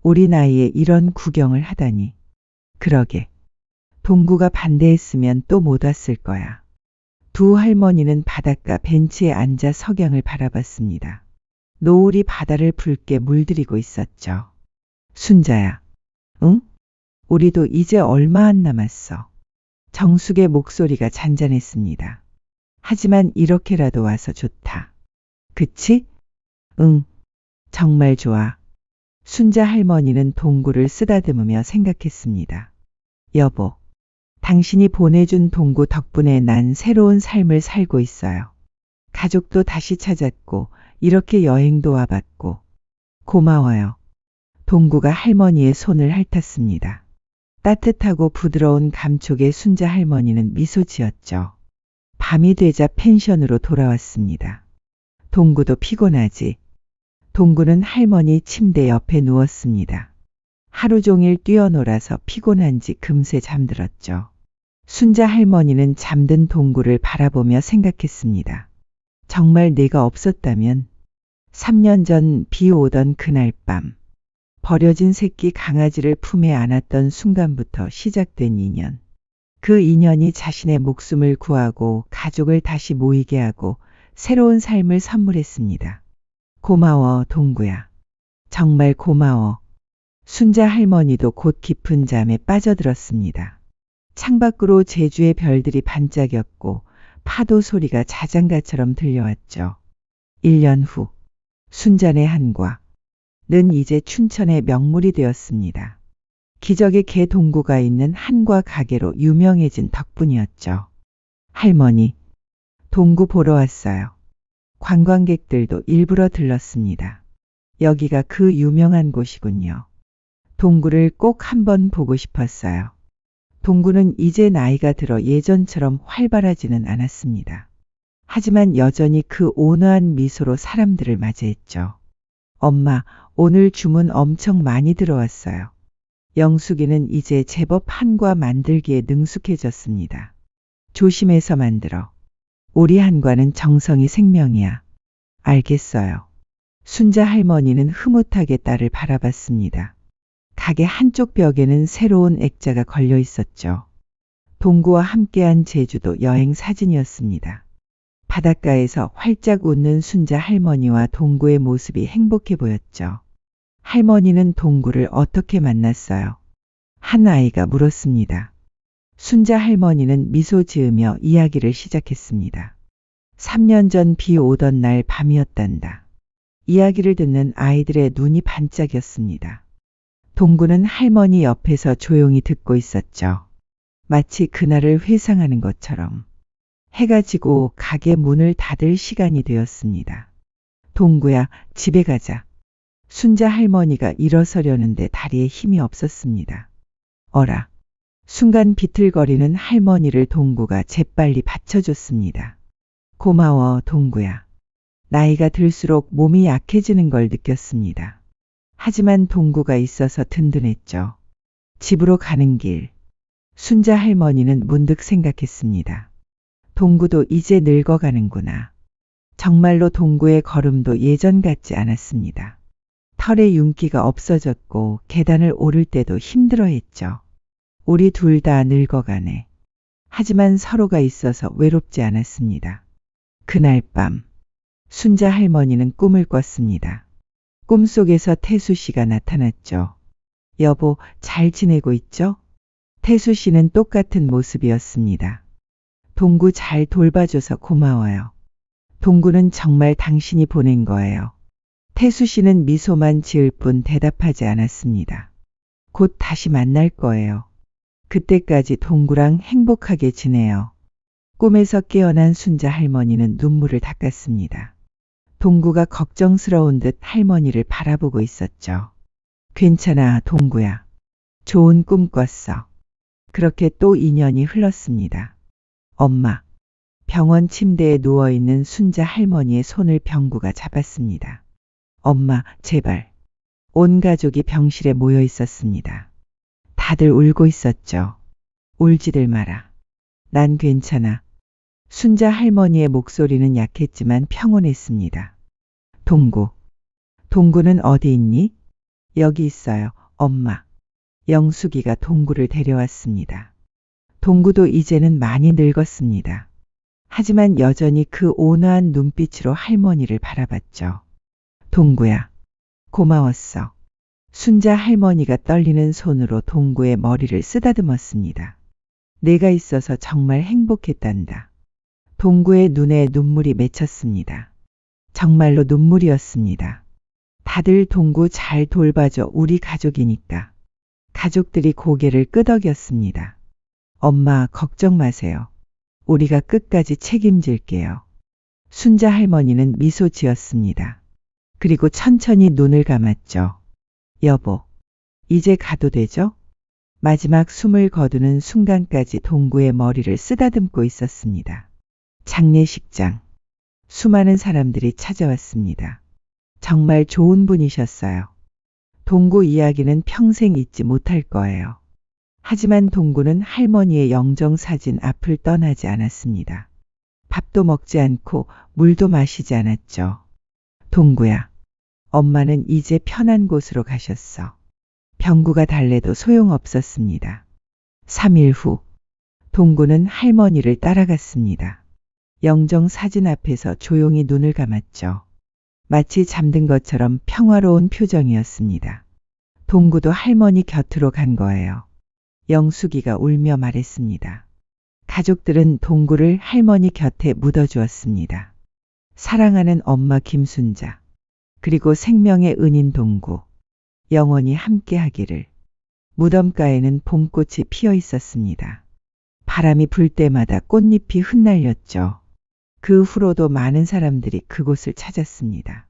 우리 나이에 이런 구경을 하다니. 그러게. 동구가 반대했으면 또 못 왔을 거야. 두 할머니는 바닷가 벤치에 앉아 석양을 바라봤습니다. 노을이 바다를 붉게 물들이고 있었죠. 순자야. 응? 우리도 이제 얼마 안 남았어. 정숙의 목소리가 잔잔했습니다. 하지만 이렇게라도 와서 좋다. 그치? 응. 정말 좋아. 순자 할머니는 동구를 쓰다듬으며 생각했습니다. 여보, 당신이 보내준 동구 덕분에 난 새로운 삶을 살고 있어요. 가족도 다시 찾았고, 이렇게 여행도 와봤고. 고마워요. 동구가 할머니의 손을 핥았습니다. 따뜻하고 부드러운 감촉에 순자 할머니는 미소 지었죠. 밤이 되자 펜션으로 돌아왔습니다. 동구도 피곤하지. 동구는 할머니 침대 옆에 누웠습니다. 하루 종일 뛰어놀아서 피곤한지 금세 잠들었죠. 순자 할머니는 잠든 동구를 바라보며 생각했습니다. 정말 내가 없었다면 3년 전 비 오던 그날 밤 버려진 새끼 강아지를 품에 안았던 순간부터 시작된 인연. 그 인연이 자신의 목숨을 구하고 가족을 다시 모이게 하고 새로운 삶을 선물했습니다. 고마워, 동구야. 정말 고마워. 순자 할머니도 곧 깊은 잠에 빠져들었습니다. 창밖으로 제주의 별들이 반짝였고 파도 소리가 자장가처럼 들려왔죠. 1년 후, 순자네 한과는 이제 춘천의 명물이 되었습니다. 기적의 개 동구가 있는 한과 가게로 유명해진 덕분이었죠. 할머니, 동구 보러 왔어요. 관광객들도 일부러 들렀습니다. 여기가 그 유명한 곳이군요. 동구를 꼭 한번 보고 싶었어요. 동구는 이제 나이가 들어 예전처럼 활발하지는 않았습니다. 하지만 여전히 그 온화한 미소로 사람들을 맞이했죠. 엄마, 오늘 주문 엄청 많이 들어왔어요. 영숙이는 이제 제법 한과 만들기에 능숙해졌습니다. 조심해서 만들어. 우리 한과는 정성이 생명이야. 알겠어요. 순자 할머니는 흐뭇하게 딸을 바라봤습니다. 가게 한쪽 벽에는 새로운 액자가 걸려 있었죠. 동구와 함께한 제주도 여행 사진이었습니다. 바닷가에서 활짝 웃는 순자 할머니와 동구의 모습이 행복해 보였죠. 할머니는 동구를 어떻게 만났어요? 한 아이가 물었습니다. 순자 할머니는 미소 지으며 이야기를 시작했습니다. 3년 전 비 오던 날 밤이었단다. 이야기를 듣는 아이들의 눈이 반짝였습니다. 동구는 할머니 옆에서 조용히 듣고 있었죠. 마치 그날을 회상하는 것처럼. 해가 지고 가게 문을 닫을 시간이 되었습니다. 동구야, 집에 가자. 순자 할머니가 일어서려는데 다리에 힘이 없었습니다. 어라. 순간 비틀거리는 할머니를 동구가 재빨리 받쳐줬습니다. 고마워, 동구야. 나이가 들수록 몸이 약해지는 걸 느꼈습니다. 하지만 동구가 있어서 든든했죠. 집으로 가는 길. 순자 할머니는 문득 생각했습니다. 동구도 이제 늙어가는구나. 정말로 동구의 걸음도 예전 같지 않았습니다. 털에 윤기가 없어졌고 계단을 오를 때도 힘들어했죠. 우리 둘 다 늙어가네. 하지만 서로가 있어서 외롭지 않았습니다. 그날 밤 순자 할머니는 꿈을 꿨습니다. 꿈속에서 태수 씨가 나타났죠. 여보, 잘 지내고 있죠? 태수 씨는 똑같은 모습이었습니다. 동구 잘 돌봐줘서 고마워요. 동구는 정말 당신이 보낸 거예요. 태수 씨는 미소만 지을 뿐 대답하지 않았습니다. 곧 다시 만날 거예요. 그때까지 동구랑 행복하게 지내요. 꿈에서 깨어난 순자 할머니는 눈물을 닦았습니다. 동구가 걱정스러운 듯 할머니를 바라보고 있었죠. 괜찮아, 동구야. 좋은 꿈 꿨어. 그렇게 또 2년이 흘렀습니다. 엄마. 병원 침대에 누워있는 순자 할머니의 손을 병구가 잡았습니다. 엄마, 제발. 온 가족이 병실에 모여 있었습니다. 다들 울고 있었죠. 울지들 마라. 난 괜찮아. 순자 할머니의 목소리는 약했지만 평온했습니다. 동구. 동구는 어디 있니? 여기 있어요, 엄마. 영숙이가 동구를 데려왔습니다. 동구도 이제는 많이 늙었습니다. 하지만 여전히 그 온화한 눈빛으로 할머니를 바라봤죠. 동구야, 고마웠어. 순자 할머니가 떨리는 손으로 동구의 머리를 쓰다듬었습니다. 내가 있어서 정말 행복했단다. 동구의 눈에 눈물이 맺혔습니다. 정말로 눈물이었습니다. 다들 동구 잘 돌봐줘, 우리 가족이니까. 가족들이 고개를 끄덕였습니다. 엄마, 걱정 마세요. 우리가 끝까지 책임질게요. 순자 할머니는 미소 지었습니다. 그리고 천천히 눈을 감았죠. 여보, 이제 가도 되죠? 마지막 숨을 거두는 순간까지 동구의 머리를 쓰다듬고 있었습니다. 장례식장. 수많은 사람들이 찾아왔습니다. 정말 좋은 분이셨어요. 동구 이야기는 평생 잊지 못할 거예요. 하지만 동구는 할머니의 영정사진 앞을 떠나지 않았습니다. 밥도 먹지 않고 물도 마시지 않았죠. 동구야, 엄마는 이제 편한 곳으로 가셨어. 병구가 달래도 소용없었습니다. 3일 후, 동구는 할머니를 따라갔습니다. 영정사진 앞에서 조용히 눈을 감았죠. 마치 잠든 것처럼 평화로운 표정이었습니다. 동구도 할머니 곁으로 간 거예요. 영숙이가 울며 말했습니다. 가족들은 동구를 할머니 곁에 묻어주었습니다. 사랑하는 엄마 김순자, 그리고 생명의 은인 동구, 영원히 함께하기를. 무덤가에는 봄꽃이 피어 있었습니다. 바람이 불 때마다 꽃잎이 흩날렸죠. 그 후로도 많은 사람들이 그곳을 찾았습니다.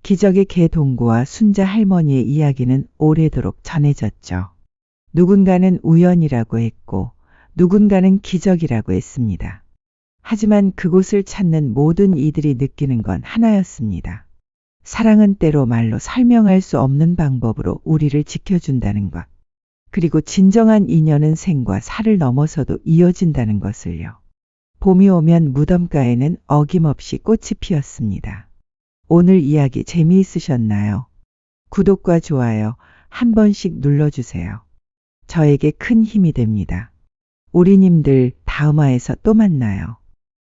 기적의 개 동구와 순자 할머니의 이야기는 오래도록 전해졌죠. 누군가는 우연이라고 했고 누군가는 기적이라고 했습니다. 하지만 그곳을 찾는 모든 이들이 느끼는 건 하나였습니다. 사랑은 때로 말로 설명할 수 없는 방법으로 우리를 지켜준다는 것. 그리고 진정한 인연은 생과 사를 넘어서도 이어진다는 것을요. 봄이 오면 무덤가에는 어김없이 꽃이 피었습니다. 오늘 이야기 재미있으셨나요? 구독과 좋아요 한 번씩 눌러주세요. 저에게 큰 힘이 됩니다. 우리님들 다음화에서 또 만나요.